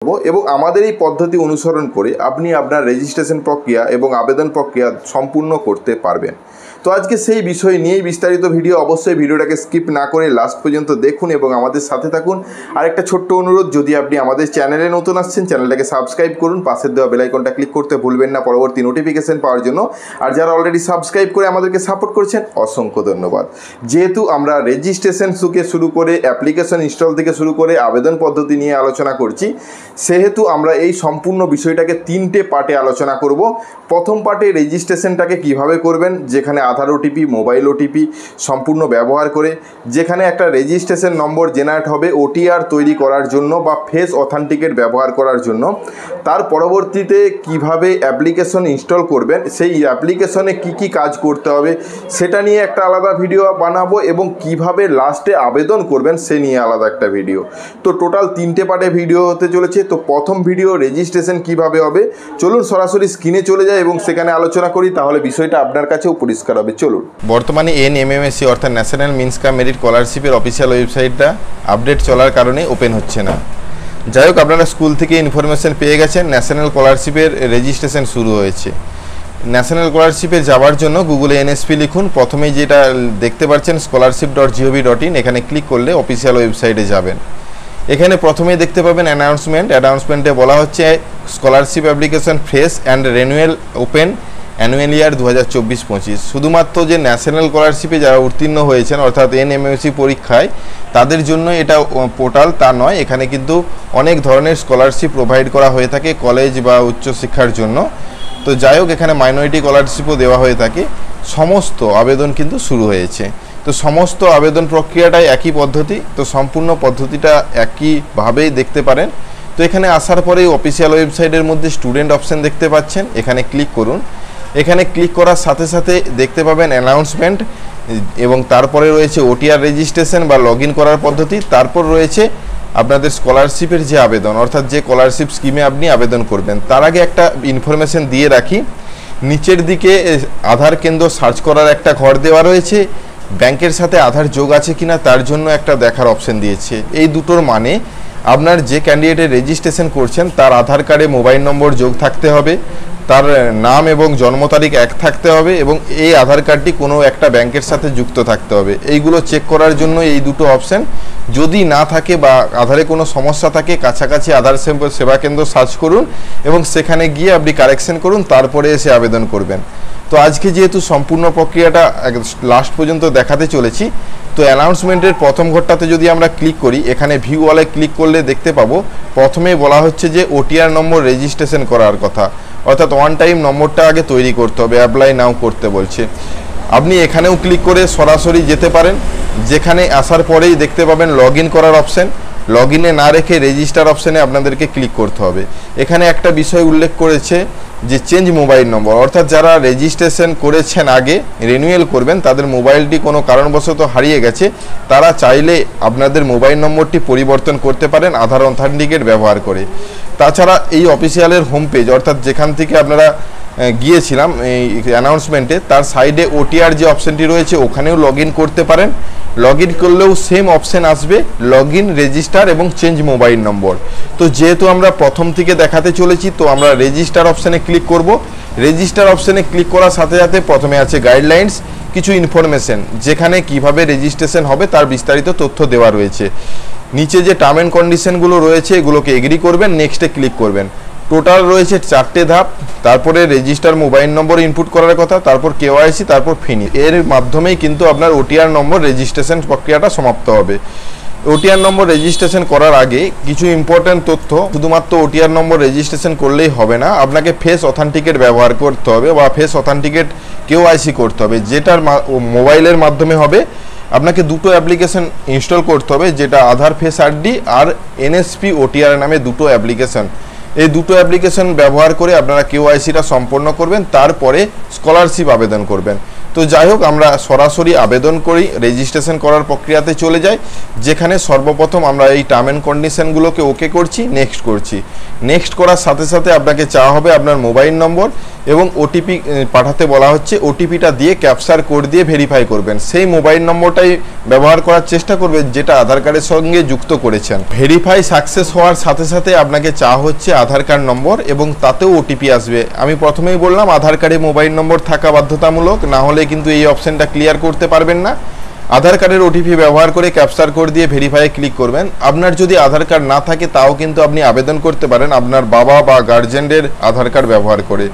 এবং আমাদের এই পদ্ধতি অনুসরণ করে আপনি আপনার রেজিস্ট্রেশন প্রক্রিয়া এবং আবেদন প্রক্রিয়া সম্পূর্ণ করতে পারবেন। তো আজকে সেই বিষয় নিয়েই বিস্তারিত ভিডিও। অবশ্যই ভিডিওটাকে স্কিপ না করে লাস্ট পর্যন্ত দেখুন এবং আমাদের সাথে থাকুন। আর একটা ছোট্ট অনুরোধ, যদি আপনি আমাদের চ্যানেলে নতুন আসছেন চ্যানেলটাকে সাবস্ক্রাইব করুন, পাশের দেওয়া বেল আইকনটা ক্লিক করতে ভুলবেন না পরবর্তী নোটিফিকেশন পাওয়ার জন্য। আর যারা অলরেডি সাবস্ক্রাইব করে আমাদেরকে সাপোর্ট করছেন অসংখ্য ধন্যবাদ। যেহেতু আমরা রেজিস্ট্রেশন থেকে শুরু করে অ্যাপ্লিকেশন ইনস্টল থেকে শুরু করে আবেদন পদ্ধতি নিয়ে আলোচনা করছি, সেহেতু আমরা এই সম্পূর্ণ বিষয়টাকে তিনটে পার্টে আলোচনা করব। প্রথম পার্টে রেজিস্ট্রেশনটাকে কিভাবে করবেন, যেখানে আধার ওটিপি, মোবাইল ওটিপি সম্পূর্ণ ব্যবহার করে, যেখানে একটা রেজিস্ট্রেশন নম্বর জেনারেট হবে ওটিআর তৈরি করার জন্য বা ফেস অথেন্টিকেট ব্যবহার করার জন্য। তার পরবর্তীতে কিভাবে অ্যাপ্লিকেশন ইনস্টল করবেন, সেই অ্যাপ্লিকেশনে কি কাজ করতে হবে সেটা নিয়ে একটা আলাদা ভিডিও বানাবো, এবং কিভাবে লাস্টে আবেদন করবেন সে নিয়ে আলাদা একটা ভিডিও। তো টোটাল তিনটে পার্টে ভিডিও হতে চলেছে। তো প্রথম ভিডিও রেজিস্ট্রেশন কিভাবে হবে, চলুন সরাসরি স্ক্রিনে চলে যায় এবং সেখানে আলোচনা করি, তাহলে বিষয়টা আপনার কাছেও পরিষ্কার হবে। চলুন। বর্তমানে NMMSC অর্থাৎ ন্যাশনাল মিন্স কাম মেরিট স্কলারশিপের অফিসিয়াল ওয়েবসাইটটা আপডেট চলার কারণে ওপেন হচ্ছে না। যাই হোক, আপনারা স্কুল থেকে ইনফরমেশন পেয়ে গেছেন ন্যাশনাল স্কলারশিপের রেজিস্ট্রেশন শুরু হয়েছে। ন্যাশনাল স্কলারশিপে যাওয়ার জন্য গুগলে NSP লিখুন। প্রথমেই যেটা দেখতে পাচ্ছেন scholarship.gov.in, এখানে ক্লিক করলে অফিসিয়াল ওয়েবসাইটে যাবেন। এখানে প্রথমেই দেখতে পাবেন অ্যানাউন্সমেন্টে বলা হচ্ছে scholarship application fresh and renewal open annual year 2024-25। শুধুমাত্র যে ন্যাশনাল স্কলারশিপে যারা উত্তীর্ণ হয়েছেন অর্থাৎ NMMSC পরীক্ষায় তাদের জন্য এটা পোর্টাল তা নয়, এখানে কিন্তু অনেক ধরনের স্কলারশিপ প্রোভাইড করা হয়ে থাকে কলেজ বা উচ্চশিক্ষার জন্য। তো যাই হোক, এখানে মাইনরিটি স্কলারশিপও দেওয়া হয়ে থাকে। সমস্ত আবেদন কিন্তু শুরু হয়েছে। তো সমস্ত আবেদন প্রক্রিয়াটাই একই পদ্ধতি, তো সম্পূর্ণ পদ্ধতিটা একইভাবেই দেখতে পারেন। তো এখানে আসার পরেই অফিসিয়াল ওয়েবসাইটের মধ্যে স্টুডেন্ট অপশন দেখতে পাচ্ছেন, এখানে ক্লিক করুন। এখানে ক্লিক করার সাথে সাথে দেখতে পাবেন অ্যানাউন্সমেন্ট, এবং তারপরে রয়েছে ওটিআর রেজিস্ট্রেশন বা লগ ইন করার পদ্ধতি। তারপর রয়েছে আপনাদের স্কলারশিপের যে আবেদন, অর্থাৎ যে স্কলারশিপ স্কিমে আপনি আবেদন করবেন। তার আগে একটা ইনফরমেশন দিয়ে রাখি, নিচের দিকে আধার কেন্দ্র সার্চ করার একটা ঘর দেওয়া রয়েছে। ব্যাংকের সাথে আধার যোগ আছে কিনা তার জন্য একটা দেখার অপশন দিয়েছে। এই দুটোর মানে আপনার যে ক্যান্ডিডেটের রেজিস্ট্রেশন করছেন তার আধার কার্ডে মোবাইল নম্বর যোগ থাকতে হবে, তার নাম এবং জন্ম তারিখ এক থাকতে হবে, এবং এই আধার কার্ডটি কোনো একটা ব্যাংকের সাথে যুক্ত থাকতে হবে। এইগুলো চেক করার জন্য এই দুটো অপশান। যদি না থাকে বা আধারে কোনো সমস্যা থাকে, কাছাকাছি আধার সেবা কেন্দ্র সার্চ করুন এবং সেখানে গিয়ে আপনি কারেকশন করুন, তারপরে এসে আবেদন করবেন। তো আজকে যেহেতু সম্পূর্ণ প্রক্রিয়াটা লাস্ট পর্যন্ত দেখাতে চলেছি, তো অ্যানাউন্সমেন্টের প্রথম ঘরটাতে যদি আমরা ক্লিক করি, এখানে ভিউ ওয়ালে ক্লিক করলে দেখতে পাবো প্রথমেই বলা হচ্ছে যে ওটিআর নম্বর রেজিস্ট্রেশন করার কথা, অর্থাৎ ওয়ান টাইম নম্বরটা আগে তৈরি করতে হবে, অ্যাপ্লাই নাও করতে বলছে। আপনি এখানেও ক্লিক করে সরাসরি যেতে পারেন, যেখানে আসার পরেই দেখতে পাবেন লগ ইন করার অপশান। লগ ইনে না রেখে রেজিস্টার অপশানে আপনাদেরকে ক্লিক করতে হবে। এখানে একটা বিষয় উল্লেখ করেছে যে চেঞ্জ মোবাইল নম্বর, অর্থাৎ যারা রেজিস্ট্রেশন করেছেন আগে রিনিউয়াল করবেন, তাদের মোবাইলটি কোনো কারণবশত হারিয়ে গেছে, তারা চাইলে আপনাদের মোবাইল নম্বরটি পরিবর্তন করতে পারেন আধার অথেন্টিকেট ব্যবহার করে। তাছাড়া এই অফিসিয়ালের হোম পেজ, অর্থাৎ যেখান থেকে আপনারা গিয়েছিলাম এই অ্যানাউন্সমেন্টে, তার সাইডে ওটিআর যে অপশানটি রয়েছে ওখানেও লগ ইন করতে পারেন। লগ ইন করলেও সেম অপশান আসবে, লগ ইন, রেজিস্টার এবং চেঞ্জ মোবাইল নম্বর। তো যেহেতু আমরা প্রথম থেকে দেখাতে চলেছি, তো আমরা রেজিস্টার অপশানে ক্লিক করব। রেজিস্টার অপশানে ক্লিক করার সাথে সাথে প্রথমে আছে গাইডলাইন্স, কিছু ইনফরমেশন, যেখানে কিভাবে রেজিস্ট্রেশন হবে তার বিস্তারিত তথ্য দেওয়া রয়েছে। নিচে যে টার্ম অ্যান্ড কন্ডিশনগুলো রয়েছে এগুলোকে এগ্রি করবেন, নেক্সটে ক্লিক করবেন। টোটাল রয়েছে 4টে ধাপ। তারপরে রেজিস্টার মোবাইল নম্বর ইনপুট করার কথা, তারপর KYC, তারপর ফিনিশ। এর মাধ্যমেই কিন্তু আপনার ওটিআর নম্বর রেজিস্ট্রেশন প্রক্রিয়াটা সমাপ্ত হবে। ওটিআর নম্বর রেজিস্ট্রেশন করার আগে কিছু ইম্পর্ট্যান্ট তথ্য, শুধুমাত্র ওটিআর নম্বর রেজিস্ট্রেশন করলেই হবে না, আপনাকে ফেস অথেন্টিকেট ব্যবহার করতে হবে বা ফেস অথেন্টিকেট KYC করতে হবে, যেটার মোবাইলের মাধ্যমে হবে। আপনাকে দুটো অ্যাপ্লিকেশন ইনস্টল করতে হবে, যেটা আধার ফেস ID আর NSP OTR নামে দুটো অ্যাপ্লিকেশন। এই দুটো অ্যাপ্লিকেশন ব্যবহার করে আপনারা KYCটা সম্পন্ন করবেন, তারপরে স্কলারশিপ আবেদন করবেন। তো তো যাই হোক, আমরা সরাসরি আবেদন করি, রেজিস্ট্রেশন করার প্রক্রিয়াতে চলে যাই, যেখানে সর্বপ্রথম আমরা এই টার্ম অ্যান্ড কন্ডিশনগুলোকে ওকে করছি, নেক্সট করছি। নেক্সট করার সাথে সাথে আপনাকে চাওয়া হবে আপনার মোবাইল নম্বর এবং ওটিপি পাঠাতে বলা হচ্ছে। ওটিপিটা দিয়ে ক্যাপচার কোড দিয়ে ভেরিফাই করবেন। সেই মোবাইল নম্বরটাই ব্যবহার করার চেষ্টা করবেন যেটা আধার কার্ডের সঙ্গে যুক্ত করেছেন। ভেরিফাই সাকসেস হওয়ার সাথে সাথে আপনাকে চাওয়া হচ্ছে আধার কার্ড নম্বর এবং তাতেও ওটিপি আসবে। আমি প্রথমেই বললাম আধার কার্ডে মোবাইল নম্বর থাকা বাধ্যতামূলক, না হলে কিন্তু এই অপশানটা ক্লিয়ার করতে পারবেন না। আধার কার্ডের ওটিপি ব্যবহার করে ক্যাপচার কোড দিয়ে ভেরিফাই ক্লিক করবেন। আপনার যদি আধার কার্ড না থাকে তাও কিন্তু আপনি আবেদন করতে পারেন আপনার বাবা বা গার্জেনের আধার কার্ড ব্যবহার করে।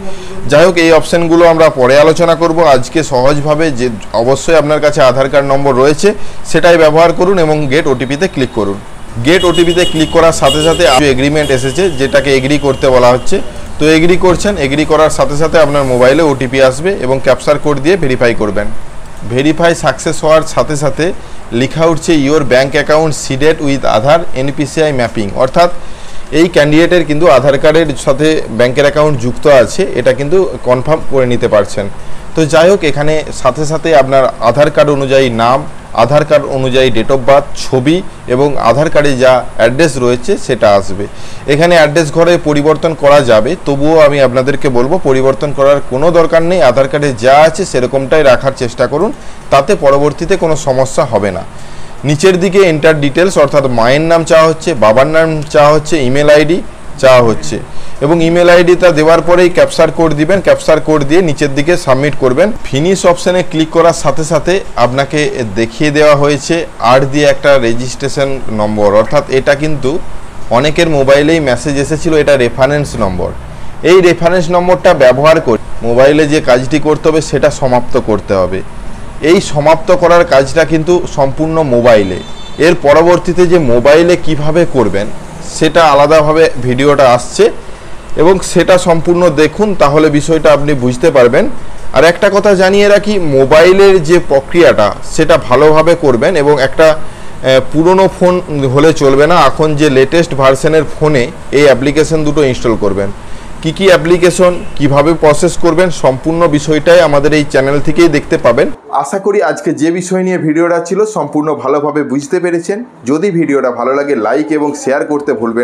যাই হোক, এই অপশানগুলো আমরা পরে আলোচনা করব। আজকে সহজভাবে যে অবশ্যই আপনার কাছে আধার কার্ড নম্বর রয়েছে সেটাই ব্যবহার করুন এবং গেট ওটিপিতে ক্লিক করুন। গেট ওটিপিতে ক্লিক করার সাথে সাথে এগ্রিমেন্ট এসেছে, যেটাকে এগ্রি করতে বলা হচ্ছে। তো এগ্রি করছেন, এগ্রি করার সাথে সাথে আপনার মোবাইলে ওটিপি আসবে এবং ক্যাপচার কোড দিয়ে ভেরিফাই করবেন। ভেরিফাই সাকসেস হওয়ার সাথে সাথে লেখা উঠছে your bank account seeded with Aadhaar NPCI mapping, অর্থাৎ এই ক্যান্ডিডেটের কিন্তু আধার কার্ডের সাথে ব্যাঙ্কের অ্যাকাউন্ট যুক্ত আছে, এটা কিন্তু কনফার্ম করে নিতে পারছেন। তো যাই হোক, এখানে সাথে সাথে আপনার আধার কার্ড অনুযায়ী নাম, আধার কার্ড অনুযায়ী ডেট অফ বার্থ, ছবি এবং আধার কার্ডে যা অ্যাড্রেস রয়েছে সেটা আসবে। এখানে অ্যাড্রেস ঘরে পরিবর্তন করা যাবে, তবুও আমি আপনাদেরকে বলবো পরিবর্তন করার কোনো দরকার নেই। আধার কার্ডে যা আছে সেরকমটাই রাখার চেষ্টা করুন, তাতে পরবর্তীতে কোনো সমস্যা হবে না। নিচের দিকে এন্টার ডিটেলস, অর্থাৎ মায়ের নাম চাওয়া হচ্ছে, বাবার নাম চাওয়া হচ্ছে, ইমেল আইডি চাওয়া হচ্ছে এবং ইমেল আইডিটা দেওয়ার পরেই ক্যাপচার কোড দিবেন। ক্যাপচার কোড দিয়ে নিচের দিকে সাবমিট করবেন। ফিনিশ অপশানে ক্লিক করার সাথে সাথে আপনাকে দেখিয়ে দেওয়া হয়েছে 8 দিয়ে একটা রেজিস্ট্রেশন নম্বর, অর্থাৎ এটা কিন্তু অনেকের মোবাইলেই মেসেজ এসেছিল, এটা রেফারেন্স নম্বর। এই রেফারেন্স নম্বরটা ব্যবহার করে মোবাইলে যে কাজটি করতে হবে সেটা সমাপ্ত করতে হবে। এই সমাপ্ত করার কাজটা কিন্তু সম্পূর্ণ মোবাইলে। এর পরবর্তীতে যে মোবাইলে কিভাবে করবেন সেটা আলাদাভাবে ভিডিওটা আসছে এবং সেটা সম্পূর্ণ দেখুন, তাহলে বিষয়টা আপনি বুঝতে পারবেন। আর একটা কথা জানিয়ে রাখি, মোবাইলের যে প্রক্রিয়াটা সেটা ভালোভাবে করবেন এবং একটা পুরনো ফোন হলে চলবে না। এখন যে লেটেস্ট ভার্সনের ফোনে এই অ্যাপ্লিকেশন দুটো ইনস্টল করবেন। কি কি অ্যাপ্লিকেশন, কিভাবে প্রসেস করবেন, সম্পূর্ণ বিষয়টাই আমাদের এই চ্যানেল থেকেই দেখতে পাবেন। আশা করি আজকে যে বিষয় নিয়ে ভিডিওটা ছিল সম্পূর্ণ ভালোভাবে বুঝতে পেরেছেন। যদি ভিডিওটা ভালো লাগে লাইক এবং শেয়ার করতে ভুলবেন